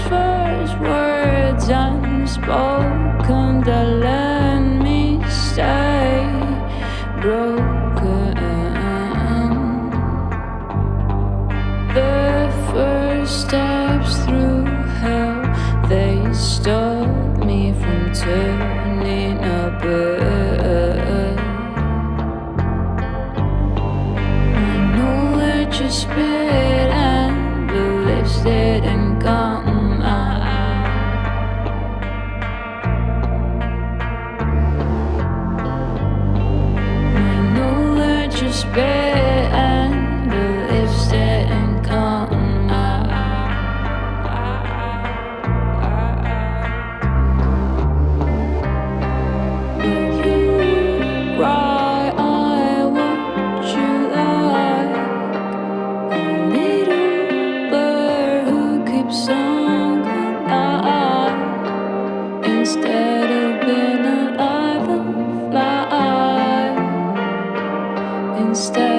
First words unspoken that let me stay broken. The first steps through hell, they stop me from turning a bird. My knowledge is spit and beliefs didn't come. Spit and beliefs didn't come out. If you cry, I watch you like a little bird who keeps on alive. Instead of being alive and fly, instead